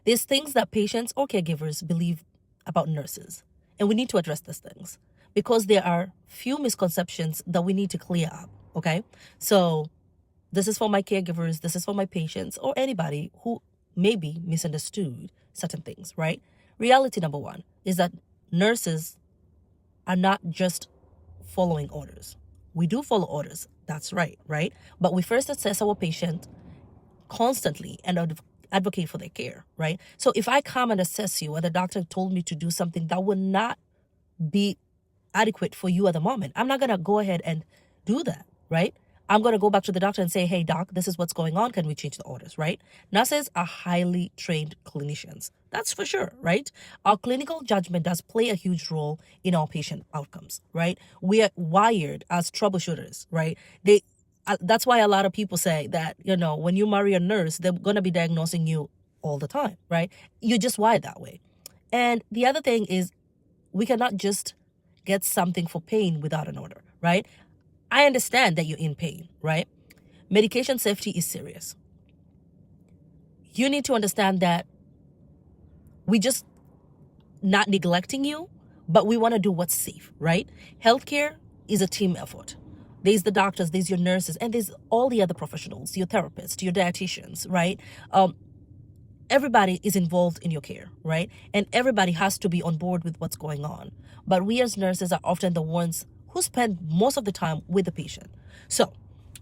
There's things that patients or caregivers believe about nurses, and we need to address these things because there are few misconceptions that we need to clear up, okay? So this is for my caregivers, this is for my patients, or anybody who maybe misunderstood certain things, right? Reality number one is that nurses are not just following orders. We do follow orders, that's right, right? But we first assess our patient constantly and advocate for their care, right? So if I come and assess you and the doctor told me to do something that would not be adequate for you at the moment, I'm not going to go ahead and do that, right? I'm going to go back to the doctor and say, hey, doc, this is what's going on. Can we change the orders, right? Nurses are highly trained clinicians. That's for sure, right? Our clinical judgment does play a huge role in our patient outcomes, right? We are wired as troubleshooters, right? That's why a lot of people say that, when you marry a nurse, they're going to be diagnosing you all the time, right? You're just wired that way. And the other thing is we cannot just get something for pain without an order, right? I understand that you're in pain, right? Medication safety is serious. You need to understand that we just not neglecting you, but we want to do what's safe, right? Healthcare is a team effort. There's the doctors, there's your nurses, and there's all the other professionals, your therapists, your dietitians, right? Everybody is involved in your care, right? And everybody has to be on board with what's going on. But we as nurses are often the ones who spend most of the time with the patient. So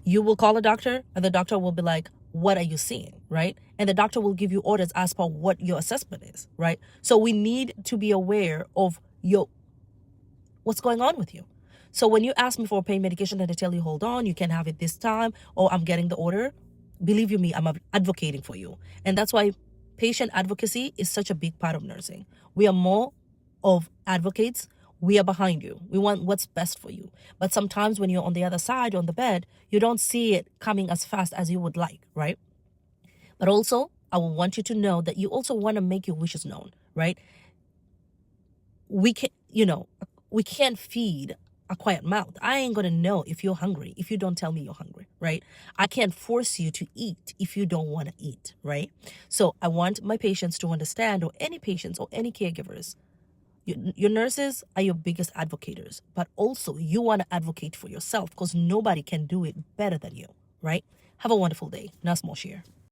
you will call a doctor and the doctor will be like, what are you seeing, right? And the doctor will give you orders as per what your assessment is, right? So we need to be aware of what's going on with you. So when you ask me for a pain medication and I tell you, hold on, you can have it this time, or I'm getting the order, believe you me, I'm advocating for you. And that's why patient advocacy is such a big part of nursing. We are more of advocates. We are behind you. We want what's best for you. But sometimes when you're on the other side, on the bed, you don't see it coming as fast as you would like, right? But also, I will want you to know that you also want to make your wishes known, right? We can't feed a quiet mouth. I ain't going to know if you're hungry if you don't tell me you're hungry, right? I can't force you to eat if you don't want to eat, right? So I want my patients to understand, or any patients or any caregivers, your nurses are your biggest advocates, but also you want to advocate for yourself because nobody can do it better than you, right? Have a wonderful day. Nas Moshir.